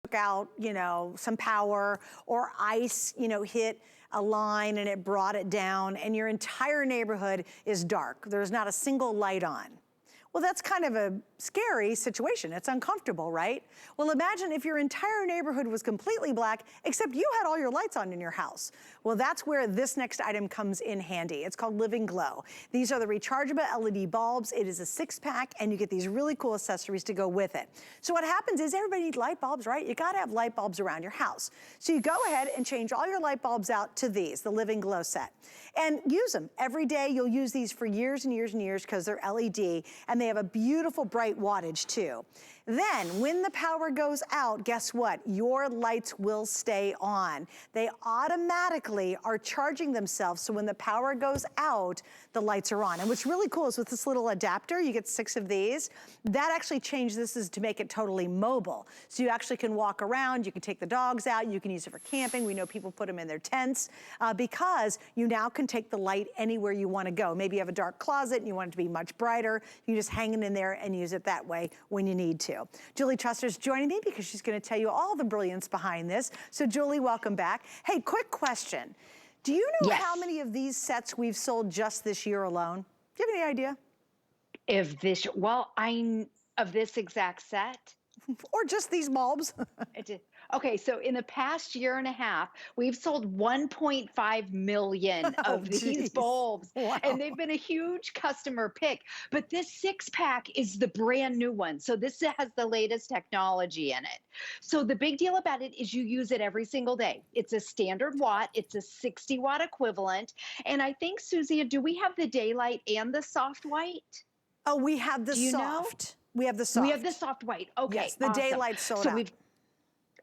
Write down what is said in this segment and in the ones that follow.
took out, you know, some power, or ice, you know, hit a line and it brought it down, and your entire neighborhood is dark. There's not a single light on. Well, that's kind of a scary situation. It's uncomfortable, right? Well, imagine if your entire neighborhood was completely black, except you had all your lights on in your house. Well, that's where this next item comes in handy. It's called Living Glow. These are the rechargeable LED bulbs. It is a 6-pack, and you get these really cool accessories to go with it. So what happens is everybody needs light bulbs, right? You gotta have light bulbs around your house. So you go ahead and change all your light bulbs out to these, the Living Glow set, and use them. Every day you'll use these for years and years and years because they're LED, and they have a beautiful bright wattage too. Then when the power goes out, guess what? Your lights will stay on. They automatically are charging themselves, so when the power goes out, the lights are on. And what's really cool is with this little adapter, you get 6 of these, that actually changed this is to make it totally mobile. So you actually can walk around, you can take the dogs out, you can use it for camping. We know people put them in their tents because you now can take the light anywhere you want to go. Maybe you have a dark closet and you want it to be much brighter. You just hang it in there and use it that way when you need to. Julie Truster's joining me because she's going to tell you all the brilliance behind this. So Julie, welcome back. Hey, quick question. Do you know how many of these sets we've sold just this year alone? Do you have any idea? If this, well, of this exact set. Or just these bulbs? Okay, so in the past year and a half, we've sold 1.5 million of these bulbs, and they've been a huge customer pick. But this 6-pack is the brand new one. So this has the latest technology in it. So the big deal about it is you use it every single day. It's a standard watt. It's a 60-watt equivalent. And I think, Susie, do we have the daylight and the soft white? Oh, we have the soft. We have the soft. We have the soft white. Okay, yes, the daylight sold out.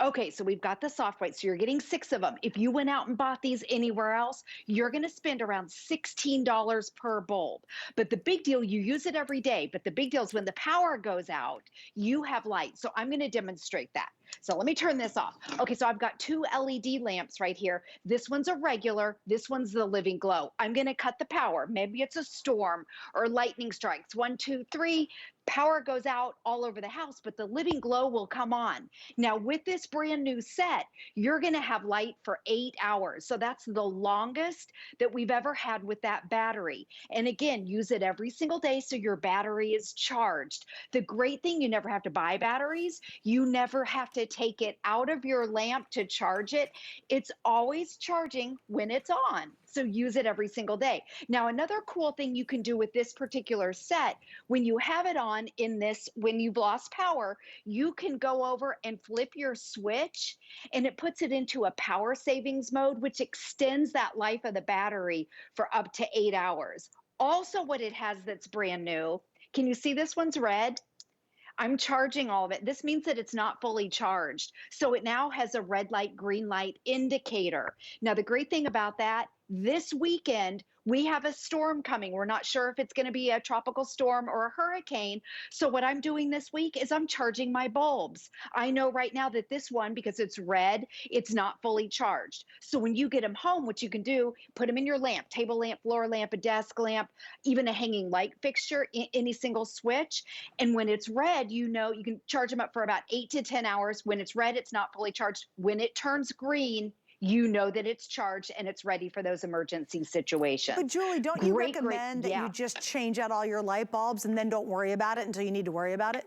Okay, so we've got the soft white, so you're getting 6 of them. If you went out and bought these anywhere else, you're gonna spend around $16 per bulb. But the big deal, you use it every day, but the big deal is when the power goes out, you have light. So I'm gonna demonstrate that. So let me turn this off. Okay, so I've got 2 LED lamps right here. This one's a regular, this one's the Living Glow. I'm gonna cut the power. Maybe it's a storm or lightning strikes. 1, 2, 3, power goes out all over the house, but the Living Glow will come on. Now with this brand new set, you're gonna have light for 8 hours. So that's the longest that we've ever had with that battery. And again, use it every single day so your battery is charged. The great thing, you never have to buy batteries. You never have to take it out of your lamp to charge it. It's always charging when it's on. So use it every single day. Now, another cool thing you can do with this particular set, when you have it on in this, when you've lost power, you can go over and flip your switch and it puts it into a power savings mode, which extends that life of the battery for up to 8 hours. Also, what it has that's brand new, can you see this one's red? I'm charging all of it. This means that it's not fully charged. So it now has a red light, green light indicator. Now, the great thing about that, this weekend, we have a storm coming. We're not sure if it's going to be a tropical storm or a hurricane. So what I'm doing this week is I'm charging my bulbs. I know right now that this one, because it's red, it's not fully charged. So when you get them home, what you can do, put them in your lamp, table lamp, floor lamp, a desk lamp, even a hanging light fixture, any single switch. And when it's red, you know, you can charge them up for about 8 to 10 hours. When it's red, it's not fully charged. When it turns green, you know that it's charged and it's ready for those emergency situations. But Julie, don't you recommend that you just change out all your light bulbs and then don't worry about it until you need to worry about it?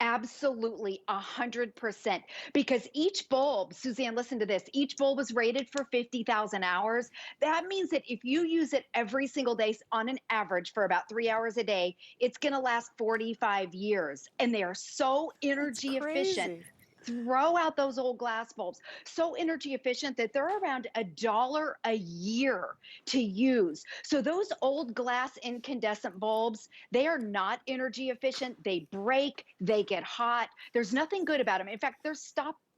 Absolutely, 100%. Because each bulb, Suzanne, listen to this, each bulb is rated for 50,000 hours. That means that if you use it every single day on an average for about 3 hours a day, it's gonna last 45 years. And they are so energy efficient. Throw out those old glass bulbs. So energy efficient that they're around $1 a year to use. So those old glass incandescent bulbs, they are not energy efficient. They break, they get hot. There's nothing good about them. In fact, they're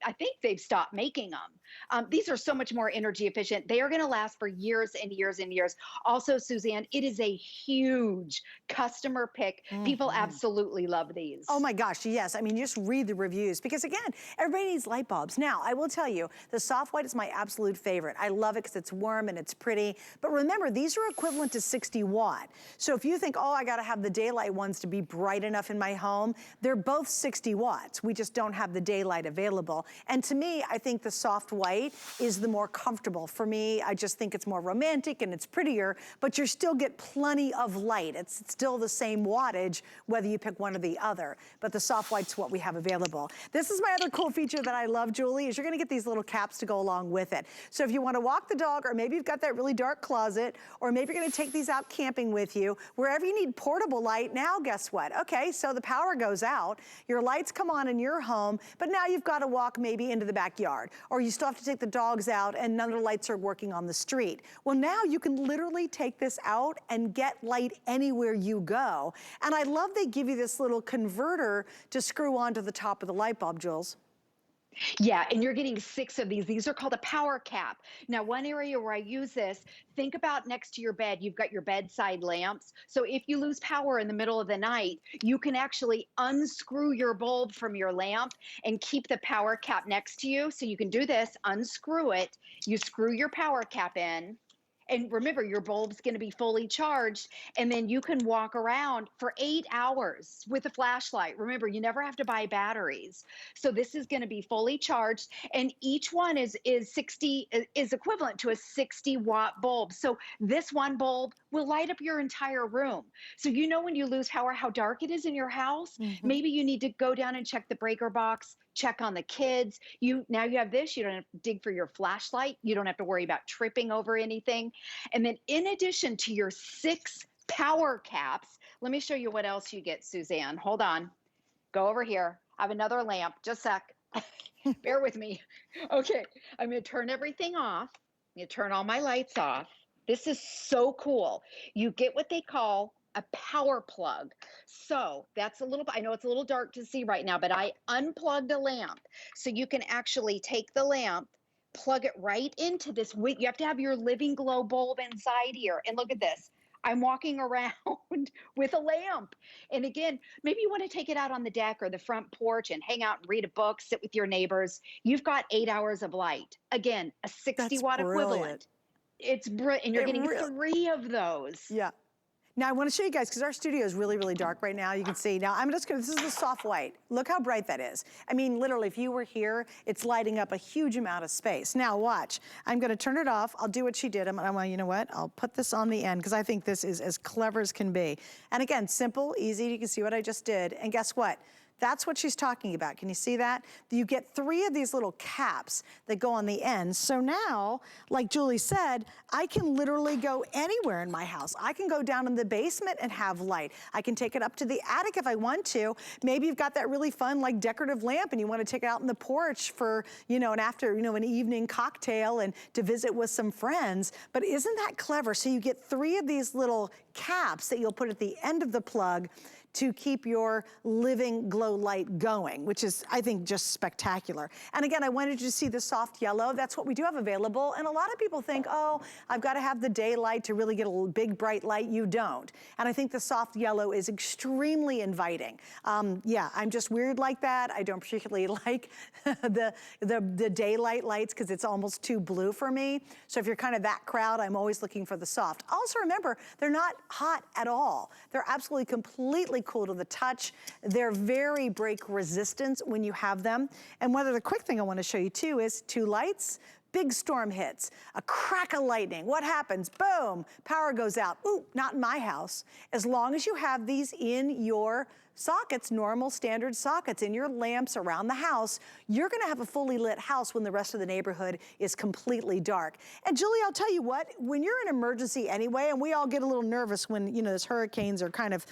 I think they've stopped making them. These are so much more energy efficient. They are going to last for years and years and years. Also, Suzanne, it is a huge customer pick. People absolutely love these. Oh my gosh, yes. I mean, you just read the reviews because again, everybody needs light bulbs. Now, I will tell you, the soft white is my absolute favorite. I love it because it's warm and it's pretty. But remember, these are equivalent to 60 watt. So if you think, oh, I gotta have the daylight ones to be bright enough in my home, they're both 60 watts. We just don't have the daylight available. And to me, I think the soft white is the more comfortable. For me, I just think it's more romantic and it's prettier, but you still get plenty of light. It's still the same wattage, whether you pick one or the other. But the soft white's what we have available. This is my other cool feature that I love, Julie, is you're gonna get these little caps to go along with it. So if you wanna walk the dog, or maybe you've got that really dark closet, or maybe you're gonna take these out camping with you, wherever you need portable light, now guess what? Okay, so the power goes out, your lights come on in your home, but now you've gotta walk maybe into the backyard, or you still have to take the dogs out and none of the lights are working on the street. Well, now you can literally take this out and get light anywhere you go. And I love they give you this little converter to screw onto the top of the light bulb, Jules. Yeah, and you're getting 6 of these. These are called a power cap. Now, one area where I use this, think about next to your bed, you've got your bedside lamps. So if you lose power in the middle of the night, you can actually unscrew your bulb from your lamp and keep the power cap next to you. So you can do this, unscrew it, you screw your power cap in. And remember, your bulb's going to be fully charged, and then you can walk around for 8 hours with a flashlight. Remember, you never have to buy batteries. So this is going to be fully charged, and each one is equivalent to a 60-watt bulb. So this one bulb will light up your entire room. So you know when you lose power, how dark it is in your house. Maybe you need to go down and check the breaker box, check on the kids. Now you have this, you don't have to dig for your flashlight. You don't have to worry about tripping over anything. And then in addition to your 6 power caps, let me show you what else you get, Suzanne. Hold on. Go over here. I have another lamp. Just a sec. Bear with me. Okay. I'm going to turn everything off. I'm going to turn all my lights off. This is so cool. You get what they call a power plug. So that's I know it's a little dark to see right now, but I unplugged a lamp. So you can actually take the lamp, plug it right into this. You have to have your living glow bulb inside here. And look at this. I'm walking around with a lamp. And again, maybe you want to take it out on the deck or the front porch and hang out and read a book, sit with your neighbors. You've got 8 hours of light. Again, a 60-watt equivalent. It's brilliant. And you're getting 3 of those. Yeah. Now I want to show you guys, because our studio is really, really dark right now. You can see, now I'm just gonna, this is the soft white. Look how bright that is. I mean, literally, if you were here, it's lighting up a huge amount of space. Now watch, I'm gonna turn it off. I'll do what she did. You know what? I'll put this on the end, because I think this is as clever as can be. And again, simple, easy, you can see what I just did. And guess what? That's what she's talking about. Can you see that? You get 3 of these little caps that go on the end. So now, like Julie said, I can literally go anywhere in my house. I can go down in the basement and have light. I can take it up to the attic if I want to. Maybe you've got that really fun, like, decorative lamp and you want to take it out on the porch for, an evening cocktail and to visit with some friends. But isn't that clever? So you get 3 of these little caps that you'll put at the end of the plug to keep your living glow light going, which is, I think, just spectacular. And again, I wanted you to see the soft yellow. That's what we do have available. And a lot of people think, oh, I've got to have the daylight to really get a big, bright light. You don't. And I think the soft yellow is extremely inviting. Yeah, I'm just weird like that. I don't particularly like the daylight lights because it's almost too blue for me. So if you're kind of that crowd, I'm always looking for the soft. Also remember, they're not hot at all. They're absolutely completely cool to the touch. They're very break resistant when you have them. And one other quick thing I want to show you too is 2 lights. Big storm hits, a crack of lightning. What happens? Boom, power goes out. Ooh, not in my house. As long as you have these in your sockets, normal standard sockets, in your lamps around the house, you're gonna have a fully lit house when the rest of the neighborhood is completely dark. And Julie, I'll tell you what, when you're in an emergency anyway, and we all get a little nervous when, those hurricanes are kind of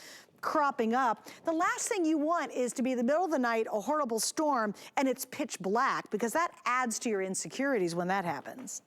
cropping up, the last thing you want is to be in the middle of the night, a horrible storm, and it's pitch black, because that adds to your insecurities when that happens.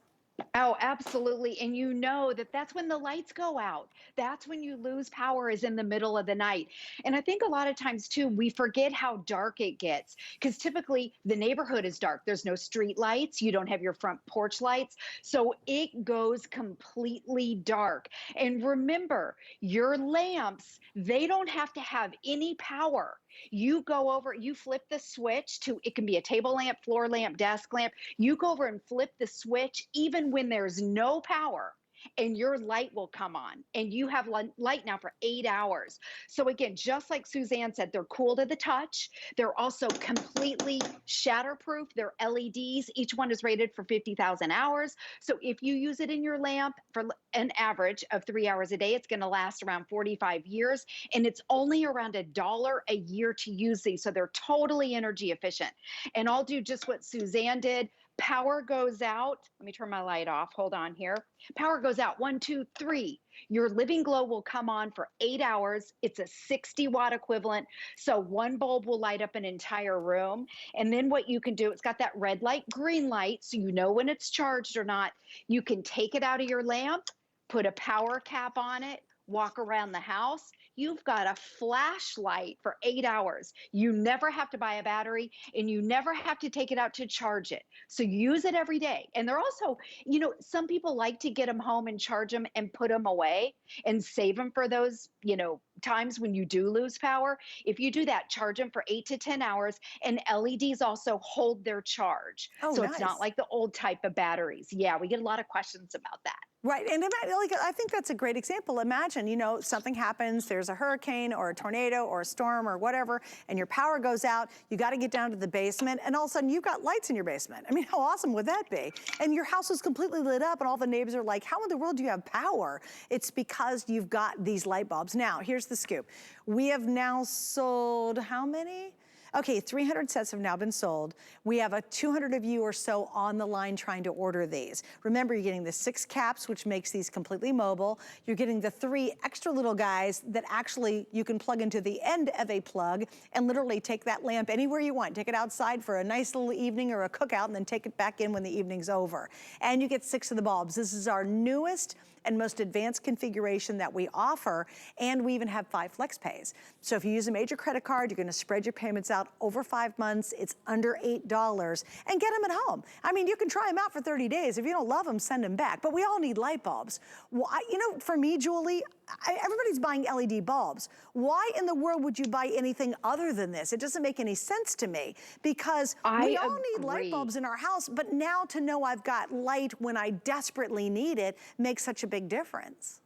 Oh, absolutely. And you know that that's when the lights go out. That's when you lose power is in the middle of the night. And I think a lot of times too, we forget how dark it gets because typically the neighborhood is dark. There's no street lights. You don't have your front porch lights. So it goes completely dark. And remember, your lamps, they don't have to have any power. You go over, you flip the switch to, it can be a table lamp, floor lamp, desk lamp. You go over and flip the switch even when there's no power, and your light will come on, and you have light now for 8 hours. So again, just like Suzanne said, they're cool to the touch. They're also completely shatterproof. They're LEDs. Each one is rated for 50,000 hours. So if you use it in your lamp for an average of 3 hours a day, it's going to last around 45 years. And it's only around $1 a year to use these. So they're totally energy efficient. And I'll do just what Suzanne did. Power goes out. Let me turn my light off. Hold on here. Power goes out. 1, 2, 3. Your living glow will come on for 8 hours. It's a 60-watt equivalent. So one bulb will light up an entire room. And then what you can do, it's got that red light, green light, so you know when it's charged or not. You can take it out of your lamp, put a power cap on it, walk around the house. You've got a flashlight for 8 hours. You never have to buy a battery, and you never have to take it out to charge it. So use it every day. And they're also, you know, some people like to get them home and charge them and put them away and save them for those, you know, times when you do lose power. If you do that, charge them for 8 to 10 hours, and LEDs also hold their charge. Oh, So it's not nice. like the old type of batteries. Yeah, we get a lot of questions about that. Right, and like, I think that's a great example. Imagine, you know, something happens, there's a hurricane or a tornado or a storm or whatever, and your power goes out, you gotta get down to the basement, and all of a sudden you've got lights in your basement. I mean, how awesome would that be? And your house is completely lit up and all the neighbors are like, how in the world do you have power? It's because you've got these light bulbs. Now, here's the scoop. We have now sold how many? Okay, 300 sets have now been sold. We have 200 of you or so on the line trying to order these. Remember, you're getting the 6 caps, which makes these completely mobile. You're getting the 3 extra little guys that actually you can plug into the end of a plug and literally take that lamp anywhere you want. Take it outside for a nice little evening or a cookout, and then take it back in when the evening's over. And you get 6 of the bulbs. This is our newest and most advanced configuration that we offer, and we even have 5 flex pays. So if you use a major credit card, you're gonna spread your payments out over 5 months. It's under $8, and get them at home. I mean, you can try them out for 30 days. If you don't love them, send them back. But we all need light bulbs. Well, you know, for me, Julie, everybody's buying LED bulbs. Why in the world would you buy anything other than this? It doesn't make any sense to me, because we all need light bulbs in our house, but now to know I've got light when I desperately need it makes such a big difference.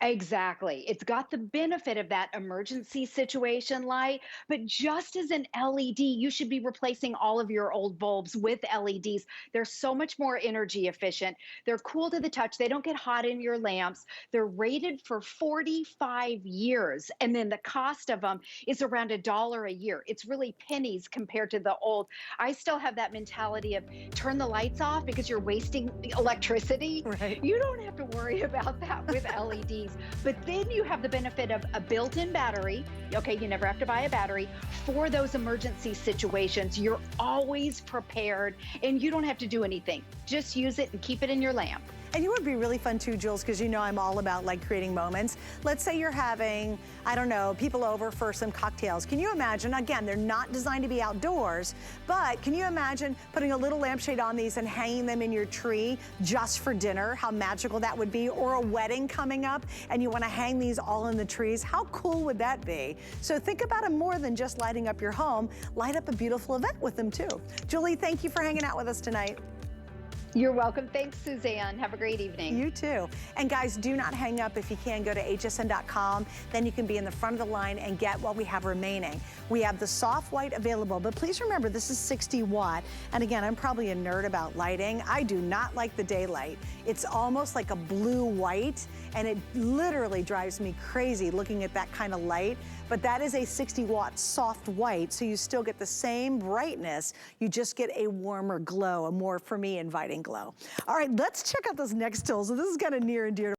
Exactly. It's got the benefit of that emergency situation light, but just as an LED, you should be replacing all of your old bulbs with LEDs. They're so much more energy efficient. They're cool to the touch. They don't get hot in your lamps. They're rated for 45 years. And then the cost of them is around $1 a year. It's really pennies compared to the old. I still have that mentality of turn the lights off because you're wasting electricity. Right. You don't have to worry about that with LEDs. But then you have the benefit of a built-in battery. Okay, you never have to buy a battery for those emergency situations. You're always prepared, and you don't have to do anything. Just use it and keep it in your lamp. And you would be really fun too, Jules, because you know I'm all about like creating moments. Let's say you're having, I don't know, people over for some cocktails. Can you imagine, again, they're not designed to be outdoors, but can you imagine putting a little lampshade on these and hanging them in your tree just for dinner? How magical that would be. Or a wedding coming up and you want to hang these all in the trees. How cool would that be? So think about them more than just lighting up your home. Light up a beautiful event with them too. Julie, thank you for hanging out with us tonight. You're welcome. Thanks, Suzanne. Have a great evening. You too. And guys, do not hang up. If you can, go to hsn.com. Then you can be in the front of the line and get what we have remaining. We have the soft white available, but please remember this is 60 watt. And again, I'm probably a nerd about lighting. I do not like the daylight. It's almost like a blue white, and it literally drives me crazy looking at that kind of light. But that is a 60 watt soft white, so you still get the same brightness. You just get a warmer glow, a more, for me, inviting glow. All right, let's check out this next tool. So this is kind of near and dear to